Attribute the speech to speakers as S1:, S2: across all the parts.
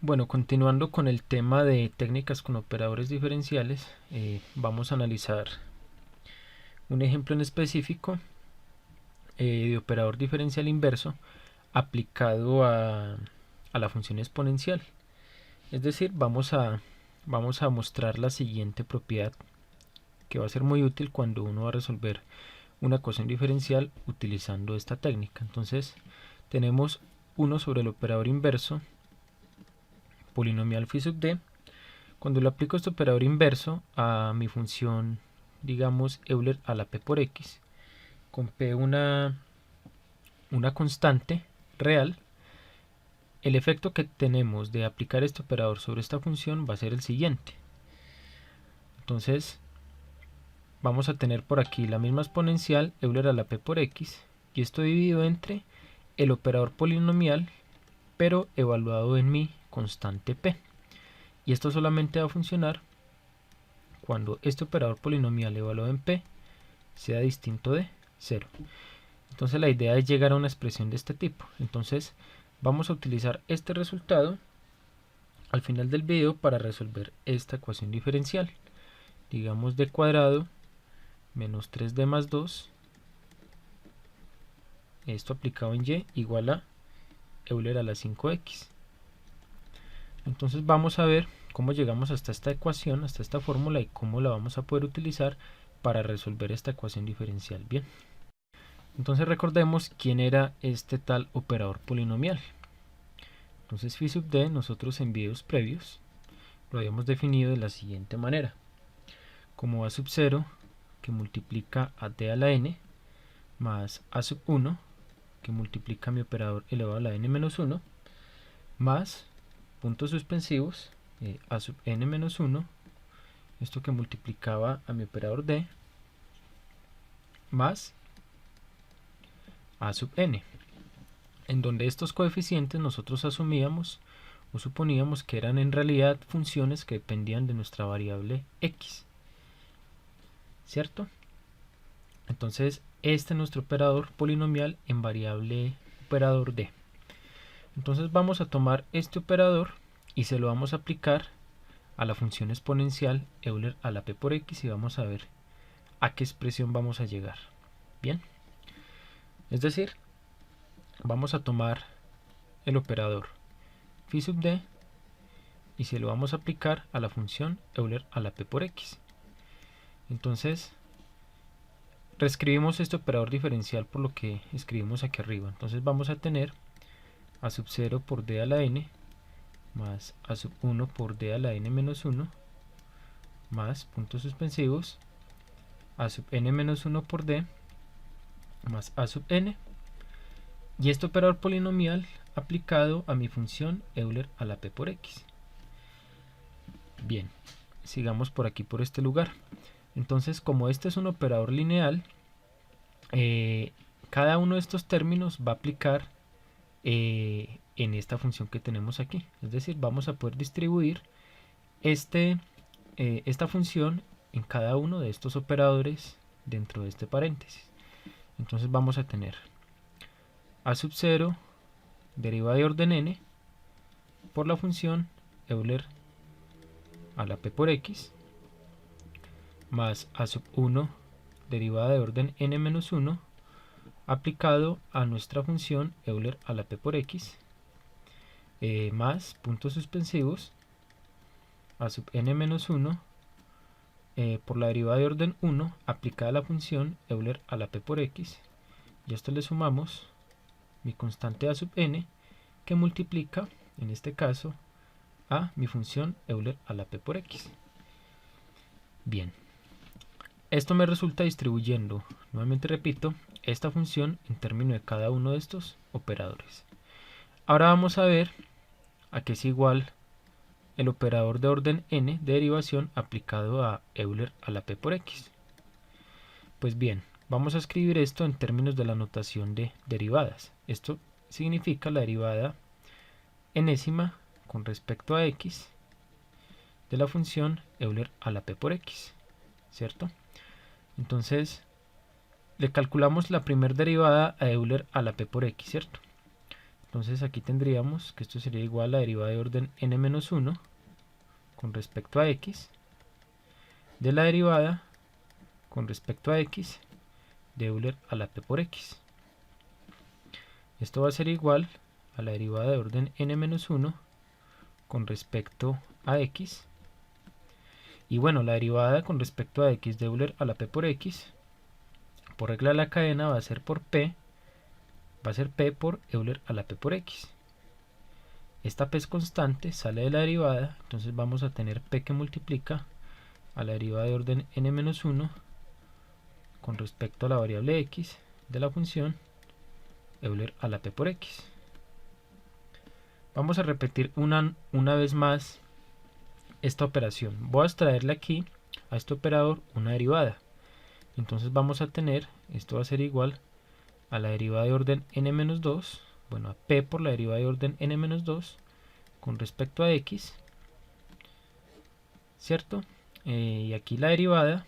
S1: Bueno, continuando con el tema de técnicas con operadores diferenciales, vamos a analizar un ejemplo en específico de operador diferencial inverso aplicado a la función exponencial. Es decir, vamos a mostrar la siguiente propiedad que va a ser muy útil cuando uno va a resolver una ecuación diferencial utilizando esta técnica. Entonces tenemos 1 sobre el operador inverso polinomial phi sub d. Cuando le aplico este operador inverso a mi función, digamos, Euler a la p por x, con p una constante real, el efecto que tenemos de aplicar este operador sobre esta función va a ser el siguiente. Entonces vamos a tener por aquí la misma exponencial Euler a la p por x, y esto dividido entre el operador polinomial pero evaluado en mi constante p, y esto solamente va a funcionar cuando este operador polinomial evaluado en p sea distinto de 0. Entonces la idea es llegar a una expresión de este tipo. Entonces vamos a utilizar este resultado al final del video para resolver esta ecuación diferencial. Digamos d cuadrado menos 3d más 2, esto aplicado en y, igual a Euler a la 5x. Entonces vamos a ver cómo llegamos hasta esta ecuación, hasta esta fórmula, y cómo la vamos a poder utilizar para resolver esta ecuación diferencial. Bien, entonces recordemos quién era este tal operador polinomial. Entonces phi sub d, nosotros en videos previos lo habíamos definido de la siguiente manera: como a sub 0 que multiplica a d a la n más a sub 1 que multiplica mi operador elevado a la n menos 1 más puntos suspensivos a sub n menos 1, esto que multiplicaba a mi operador d, más a sub n, en donde estos coeficientes nosotros asumíamos o suponíamos que eran en realidad funciones que dependían de nuestra variable x, ¿cierto? Entonces este es nuestro operador polinomial en variable operador d. Entonces vamos a tomar este operador y se lo vamos a aplicar a la función exponencial Euler a la p por x, y vamos a ver a qué expresión vamos a llegar. Bien, es decir, vamos a tomar el operador phi sub d y se lo vamos a aplicar a la función Euler a la p por x. Entonces reescribimos este operador diferencial por lo que escribimos aquí arriba. Entonces vamos a tener a sub 0 por d a la n más a sub 1 por d a la n menos 1 más puntos suspensivos a sub n menos 1 por d más a sub n, y este operador polinomial aplicado a mi función Euler a la p por x. Bien, sigamos por aquí, por este lugar. Entonces, como este es un operador lineal, cada uno de estos términos va a aplicar en esta función que tenemos aquí. Es decir, vamos a poder distribuir esta función en cada uno de estos operadores dentro de este paréntesis. Entonces vamos a tener a sub 0 derivada de orden n por la función Euler a la p por x más a sub 1 derivada de orden n menos 1 aplicado a nuestra función Euler a la p por x más puntos suspensivos a sub n menos 1 por la derivada de orden 1 aplicada a la función Euler a la p por x, y a esto le sumamos mi constante a sub n que multiplica en este caso a mi función Euler a la p por x. Bien, esto me resulta distribuyendo, nuevamente repito, esta función en términos de cada uno de estos operadores. Ahora vamos a ver a qué es igual el operador de orden n de derivación aplicado a Euler a la p por x. Pues bien, vamos a escribir esto en términos de la notación de derivadas. Esto significa la derivada enésima con respecto a x de la función Euler a la p por x, ¿cierto? Entonces le calculamos la primera derivada a Euler a la p por x, ¿cierto? Entonces aquí tendríamos que esto sería igual a la derivada de orden n-1 con respecto a x de la derivada con respecto a x de Euler a la p por x. Esto va a ser igual a la derivada de orden n-1 con respecto a x. Y bueno, la derivada con respecto a x de Euler a la p por x, por regla de la cadena, va a ser por p por Euler a la p por x. Esta p es constante, sale de la derivada, entonces vamos a tener p que multiplica a la derivada de orden n-1 con respecto a la variable x de la función Euler a la p por x. Vamos a repetir una vez más esta operación. Voy a extraerle aquí a este operador una derivada. Entonces vamos a tener, esto va a ser igual a la derivada de orden n-2, bueno, a p por la derivada de orden n-2 con respecto a x, ¿cierto? Y aquí la derivada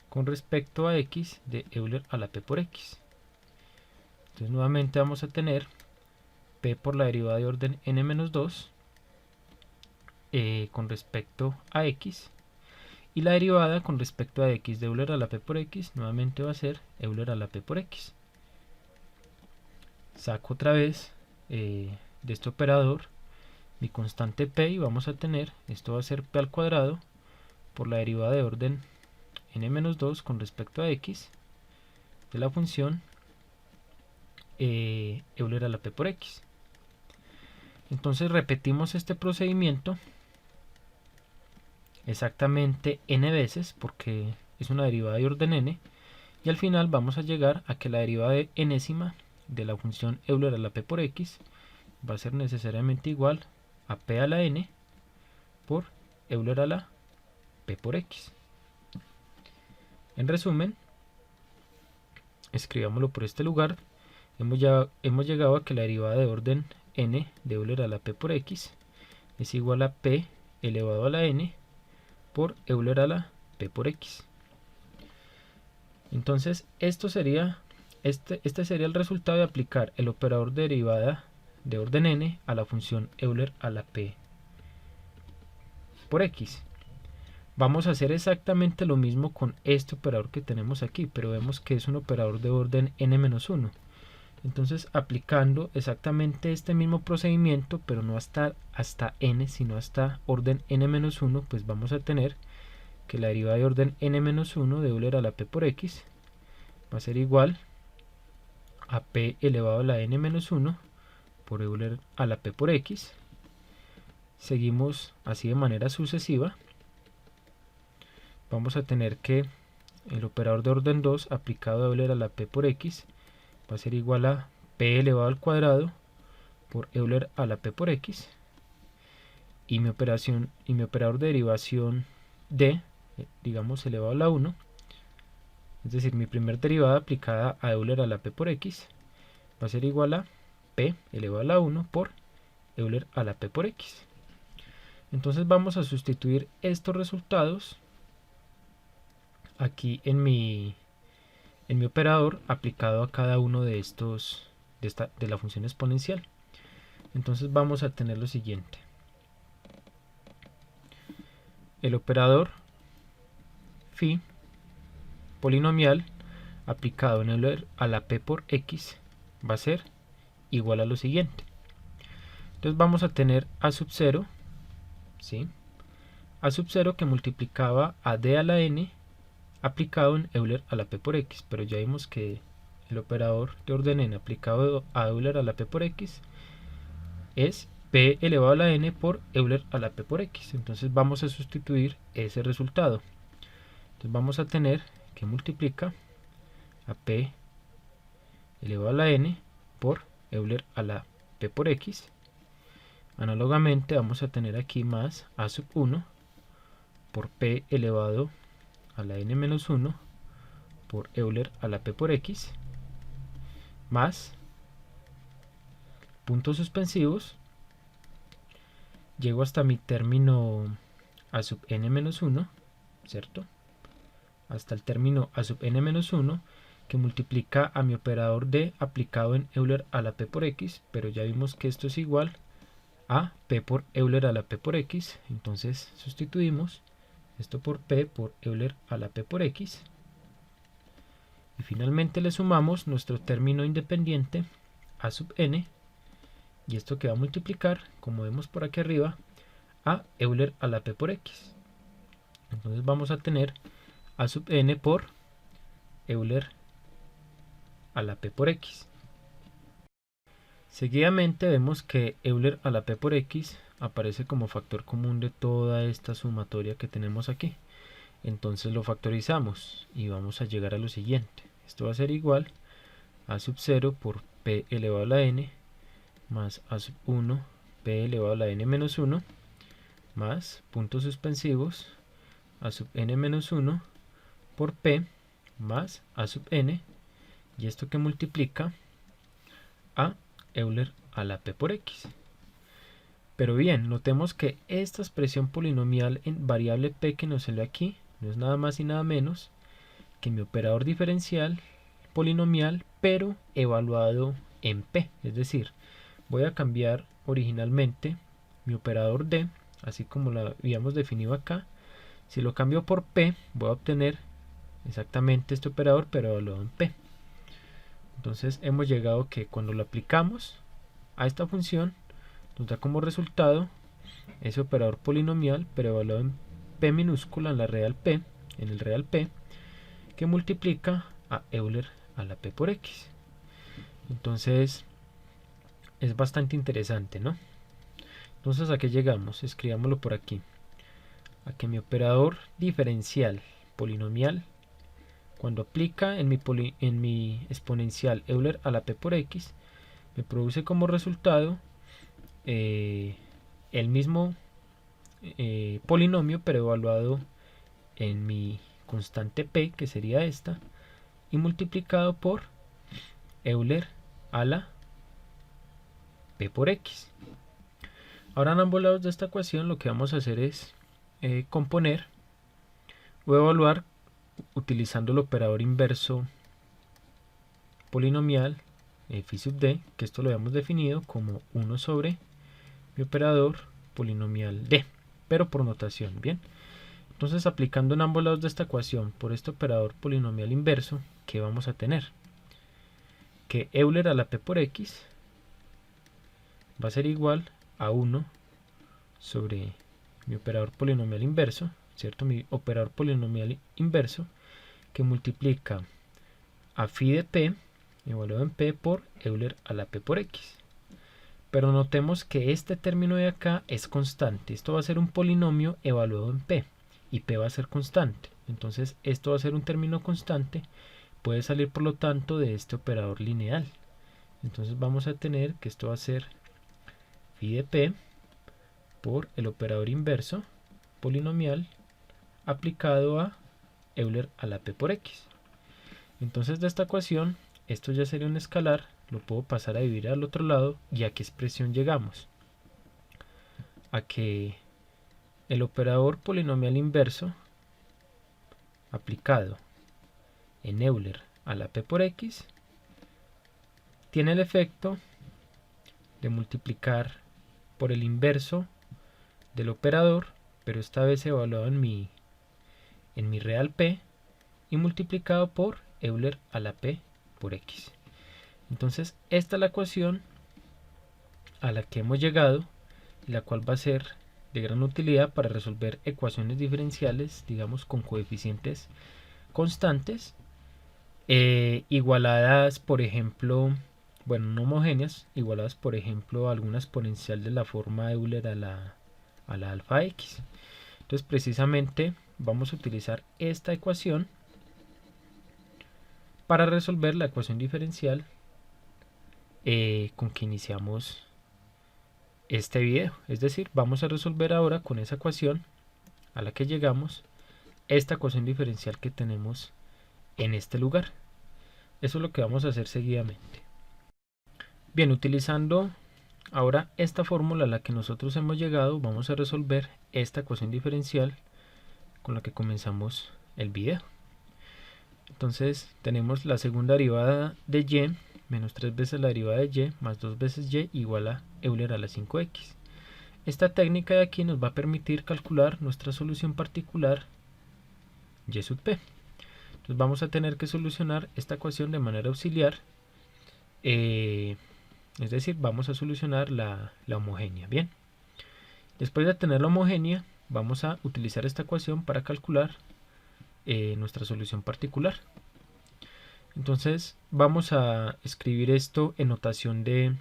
S1: con respecto a x de Euler a la p por x. Entonces nuevamente vamos a tener p por la derivada de orden n-2 con respecto a x, y la derivada con respecto a x de Euler a la p por x nuevamente va a ser Euler a la p por x. Saco otra vez de este operador mi constante p y vamos a tener, esto va a ser p al cuadrado por la derivada de orden n-2 con respecto a x de la función Euler a la p por x. Entonces repetimos este procedimiento exactamente n veces porque es una derivada de orden n, y al final vamos a llegar a que la derivada de enésima de la función Euler a la p por x va a ser necesariamente igual a p a la n por Euler a la p por x. En resumen, escribámoslo por este lugar, hemos llegado a que la derivada de orden n de Euler a la p por x es igual a p elevado a la n por Euler a la p por x. Entonces esto sería, este sería el resultado de aplicar el operador de derivada de orden n a la función Euler a la p por x. Vamos a hacer exactamente lo mismo con este operador que tenemos aquí, pero vemos que es un operador de orden n-1. Entonces aplicando exactamente este mismo procedimiento, pero no hasta n, sino hasta orden n-1, pues vamos a tener que la derivada de orden n-1 de Euler a la p por x va a ser igual a p elevado a la n-1 por Euler a la p por x. Seguimos así de manera sucesiva. Vamos a tener que el operador de orden 2 aplicado a Euler a la p por x va a ser igual a p elevado al cuadrado por Euler a la p por x, y mi operador de derivación d, digamos elevado a la 1, es decir, mi primer derivada aplicada a Euler a la p por x va a ser igual a p elevado a la 1 por Euler a la p por x. Entonces vamos a sustituir estos resultados aquí en mi operador aplicado a cada uno de estos de la función exponencial. Entonces vamos a tener lo siguiente: el operador phi polinomial aplicado en Euler a la p por x va a ser igual a lo siguiente. Entonces vamos a tener a sub 0, ¿sí? A sub 0 que multiplicaba a d a la n aplicado en Euler a la p por x, pero ya vimos que el operador de orden n aplicado a Euler a la p por x es p elevado a la n por Euler a la p por x. Entonces vamos a sustituir ese resultado. Entonces vamos a tener que multiplica a p elevado a la n por Euler a la p por x. Análogamente vamos a tener aquí más a sub 1 por p elevado a la n-1 por Euler a la p por x, más puntos suspensivos, llego hasta mi término a sub n-1, ¿cierto? Hasta el término a sub n-1, que multiplica a mi operador D aplicado en Euler a la P por X, pero ya vimos que esto es igual a P por Euler a la P por X, entonces sustituimos esto por P por Euler a la P por X, y finalmente le sumamos nuestro término independiente a sub n, y esto que va a multiplicar, como vemos por aquí arriba, a Euler a la P por X. Entonces vamos a tener a sub n por Euler a la P por X. Seguidamente vemos que Euler a la P por X aparece como factor común de toda esta sumatoria que tenemos aquí. Entonces lo factorizamos y vamos a llegar a lo siguiente. Esto va a ser igual a sub 0 por P elevado a la n más a sub 1 P elevado a la n menos 1 más puntos suspensivos a sub n menos 1 por P más a sub n, y esto que multiplica a Euler a la P por X. Pero bien, notemos que esta expresión polinomial en variable P que nos sale aquí no es nada más y nada menos que mi operador diferencial polinomial, pero evaluado en P. Es decir, voy a cambiar originalmente mi operador D, así como lo habíamos definido acá. Si lo cambio por P, voy a obtener exactamente este operador, pero evaluado en P. Entonces hemos llegado que cuando lo aplicamos a esta función, nos da como resultado ese operador polinomial, pero evaluado en P minúscula, en la real P, en el real P, que multiplica a Euler a la P por X. Entonces es bastante interesante, ¿no? Entonces, ¿a qué llegamos? Escribámoslo por aquí. A que mi operador diferencial polinomial, cuando aplica en mi exponencial Euler a la P por X, me produce como resultado el mismo polinomio, pero evaluado en mi constante P, que sería esta, y multiplicado por Euler a la P por X. Ahora en ambos lados de esta ecuación lo que vamos a hacer es componer o evaluar utilizando el operador inverso polinomial phi sub d, que esto lo habíamos definido como 1 sobre mi operador polinomial d, pero por notación. Bien, entonces aplicando en ambos lados de esta ecuación por este operador polinomial inverso, ¿qué vamos a tener? Que Euler a la P por X va a ser igual a 1 sobre mi operador polinomial inverso, ¿cierto? Mi operador polinomial inverso, que multiplica a phi de P, evaluado en P, por Euler a la P por X. Pero notemos que este término de acá es constante. Esto va a ser un polinomio evaluado en P, y P va a ser constante. Entonces esto va a ser un término constante, puede salir por lo tanto de este operador lineal. Entonces vamos a tener que esto va a ser phi de P por el operador inverso polinomial aplicado a Euler a la P por X. Entonces de esta ecuación, esto ya sería un escalar, lo puedo pasar a dividir al otro lado, y ¿a qué expresión llegamos? A que el operador polinomial inverso aplicado en Euler a la P por X tiene el efecto de multiplicar por el inverso del operador, pero esta vez evaluado en mi real P, y multiplicado por Euler a la P por X. Entonces esta es la ecuación a la que hemos llegado, la cual va a ser de gran utilidad para resolver ecuaciones diferenciales, digamos con coeficientes constantes, igualadas, por ejemplo, bueno, no homogéneas, igualadas, por ejemplo, a alguna exponencial de la forma Euler a la alfa x. Entonces precisamente vamos a utilizar esta ecuación para resolver la ecuación diferencial con que iniciamos este video. Es decir, vamos a resolver ahora con esa ecuación a la que llegamos esta ecuación diferencial que tenemos en este lugar. Eso es lo que vamos a hacer seguidamente. Bien, utilizando ahora esta fórmula a la que nosotros hemos llegado, vamos a resolver esta ecuación diferencial con la que comenzamos el video. Entonces tenemos la segunda derivada de y menos 3 veces la derivada de y más 2 veces y igual a Euler a la 5x. Esta técnica de aquí nos va a permitir calcular nuestra solución particular y sub p. Entonces vamos a tener que solucionar esta ecuación de manera auxiliar, es decir, vamos a solucionar la homogénea. Bien, después de tener la homogénea, vamos a utilizar esta ecuación para calcular nuestra solución particular. Entonces vamos a escribir esto en notación de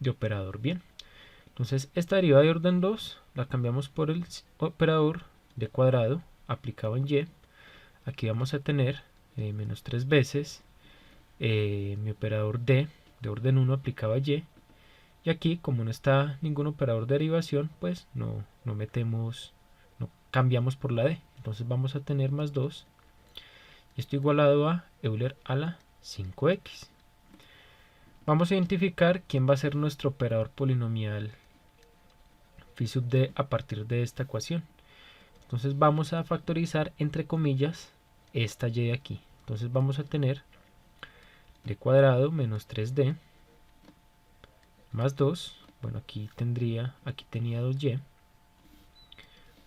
S1: operador. Bien, entonces esta derivada de orden 2 la cambiamos por el operador de cuadrado aplicado en y. Aquí vamos a tener menos 3 veces mi operador de orden 1 aplicado a y. Y aquí, como no está ningún operador de derivación, pues no cambiamos por la d. Entonces vamos a tener más 2. Y esto igualado a Euler a la 5x. Vamos a identificar quién va a ser nuestro operador polinomial phi sub d a partir de esta ecuación. Entonces vamos a factorizar entre comillas esta y de aquí. Entonces vamos a tener d cuadrado menos 3d más 2. Bueno, aquí tenía 2y.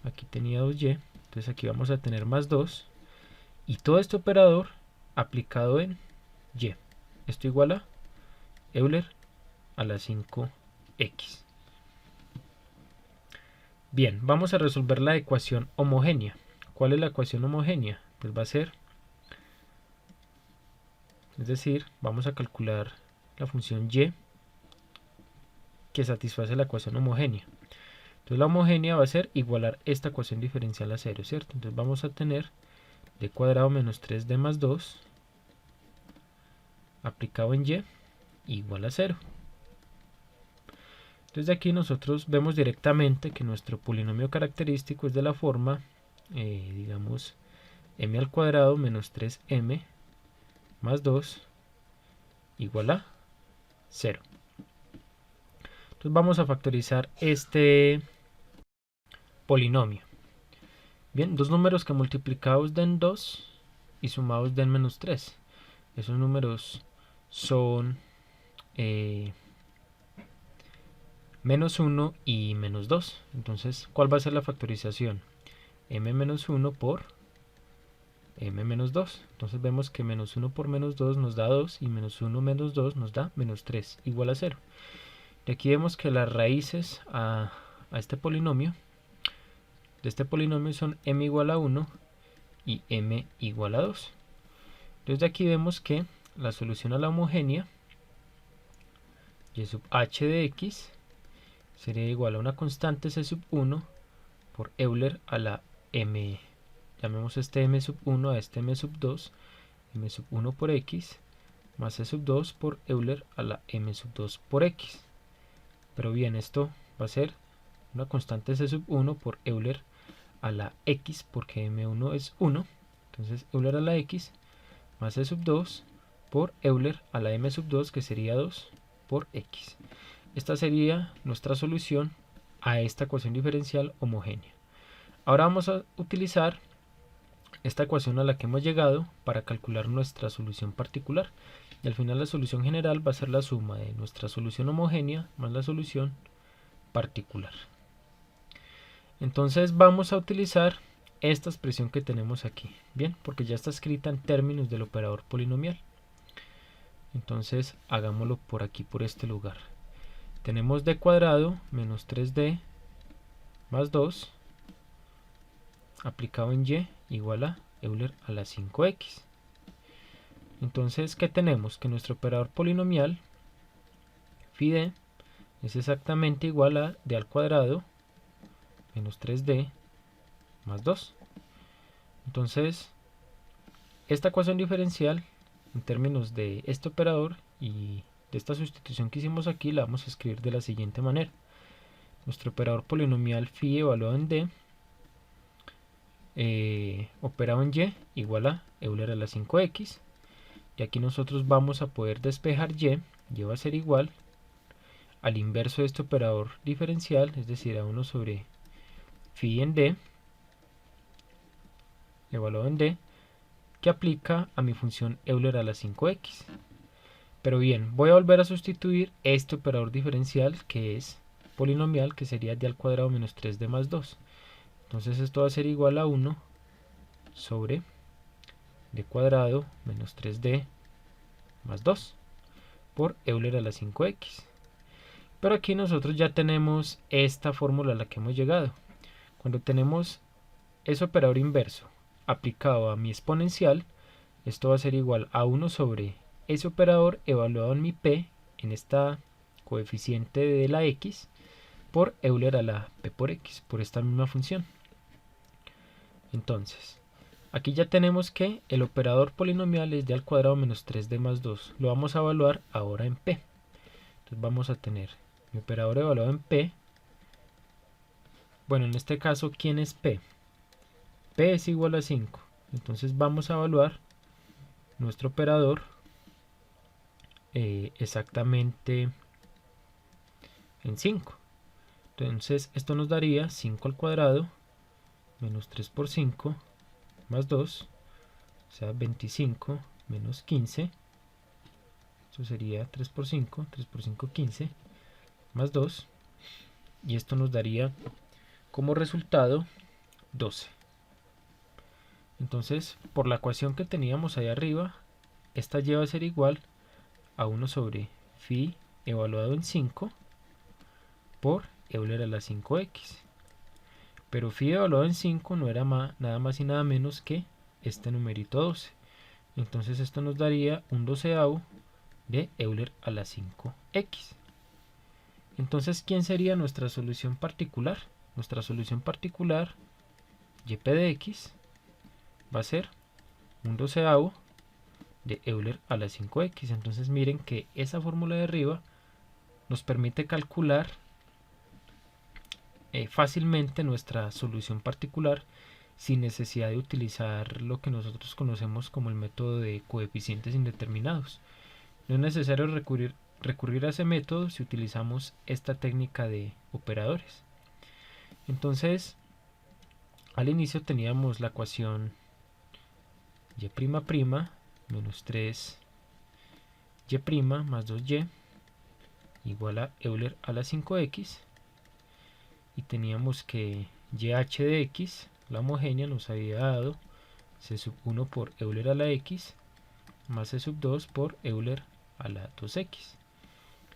S1: Aquí tenía 2y. Entonces aquí vamos a tener más 2. Y todo este operador aplicado en y. Esto igual a Euler a la 5x. Bien, vamos a resolver la ecuación homogénea. ¿Cuál es la ecuación homogénea? Pues va a ser, es decir, vamos a calcular la función y que satisface la ecuación homogénea. Entonces la homogénea va a ser igualar esta ecuación diferencial a 0, ¿cierto? Entonces vamos a tener d cuadrado menos 3d más 2 aplicado en y igual a 0. Entonces de aquí nosotros vemos directamente que nuestro polinomio característico es de la forma, digamos, m al cuadrado menos 3m más 2 igual a 0. Entonces vamos a factorizar este polinomio. Bien, dos números que multiplicados den 2 y sumados den menos 3. Esos números son menos 1 y menos 2. Entonces, ¿cuál va a ser la factorización? M menos 1 por M menos 2. Entonces vemos que menos 1 por menos 2 nos da 2 y menos 1 menos 2 nos da menos 3 igual a 0. Y aquí vemos que las raíces a este polinomio, de este polinomio son m igual a 1 y m igual a 2. Entonces de aquí vemos que la solución a la homogénea y sub h de x sería igual a una constante c sub 1 por Euler a la m, llamemos este m sub 1 a este m sub 2, m sub 1 por x más c sub 2 por Euler a la m sub 2 por x. Pero bien, esto va a ser una constante c sub 1 por Euler a la x, porque m1 es 1, entonces Euler a la x más c sub 2 por Euler a la m sub 2, que sería 2 por x. Esta sería nuestra solución a esta ecuación diferencial homogénea. Ahora vamos a utilizar esta ecuación a la que hemos llegado para calcular nuestra solución particular. Y al final la solución general va a ser la suma de nuestra solución homogénea más la solución particular. Entonces vamos a utilizar esta expresión que tenemos aquí. Bien, porque ya está escrita en términos del operador polinomial. Entonces hagámoslo por aquí, por este lugar. Tenemos d cuadrado menos 3d más 2 aplicado en y igual a Euler a la 5x. Entonces, ¿qué tenemos? Que nuestro operador polinomial phi d es exactamente igual a d al cuadrado menos 3d más 2. Entonces, esta ecuación diferencial en términos de este operador y de esta sustitución que hicimos aquí la vamos a escribir de la siguiente manera. Nuestro operador polinomial phi evaluado en d operado en y igual a Euler a la 5x. Y aquí nosotros vamos a poder despejar y va a ser igual al inverso de este operador diferencial, es decir, a 1 sobre phi en d evaluado en d que aplica a mi función Euler a la 5x. Pero bien, voy a volver a sustituir este operador diferencial que es polinomial, que sería d al cuadrado menos 3d más 2. Entonces esto va a ser igual a 1 sobre d cuadrado menos 3d más 2 por Euler a la 5x. Pero aquí nosotros ya tenemos esta fórmula a la que hemos llegado. Cuando tenemos ese operador inverso aplicado a mi exponencial, esto va a ser igual a 1 sobre ese operador evaluado en mi p, en esta coeficiente de la x, por Euler a la p por x, por esta misma función. Entonces, aquí ya tenemos que el operador polinomial es d al cuadrado menos 3d más 2. Lo vamos a evaluar ahora en p. Entonces vamos a tener mi operador evaluado en p. Bueno, en este caso, ¿quién es p? P es igual a 5. Entonces vamos a evaluar nuestro operador exactamente en 5. Entonces esto nos daría 5 al cuadrado menos 3 por 5 más 2, o sea 25 menos 15. Esto sería 3 por 5, 15 más 2, y esto nos daría como resultado 12. Entonces, por la ecuación que teníamos ahí arriba, esta lleva a ser igual a 1 sobre phi evaluado en 5 por Euler a la 5x. Pero phi evaluado en 5 no era nada más y nada menos que este numerito 12. Entonces esto nos daría un doceavo de Euler a la 5x. Entonces, ¿quién sería nuestra solución particular? Nuestra solución particular, yp de x, va a ser un doceavo de Euler a la 5x. Entonces miren que esa fórmula de arriba nos permite calcular fácilmente nuestra solución particular sin necesidad de utilizar lo que nosotros conocemos como el método de coeficientes indeterminados. No es necesario recurrir a ese método si utilizamos esta técnica de operadores. Entonces, al inicio teníamos la ecuación y' menos 3y' más 2y igual a Euler a la 5x, y teníamos que yh de x, la homogénea, nos había dado c sub 1 por Euler a la x más c sub 2 por Euler a la 2x.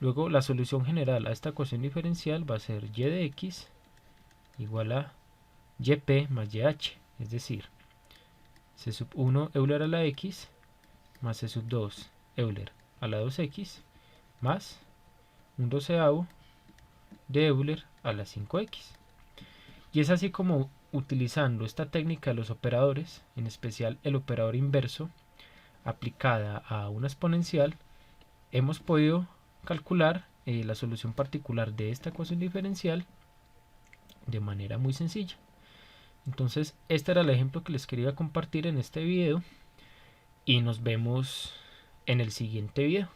S1: Luego la solución general a esta ecuación diferencial va a ser y de x igual a yp más yh, es decir, c sub 1 Euler a la x más c sub 2 Euler a la 2x más un doceavo de Euler a la 5x. Y es así como, utilizando esta técnica de los operadores, en especial el operador inverso, aplicada a una exponencial, hemos podido calcular la solución particular de esta ecuación diferencial de manera muy sencilla. Entonces, este era el ejemplo que les quería compartir en este video, y nos vemos en el siguiente video.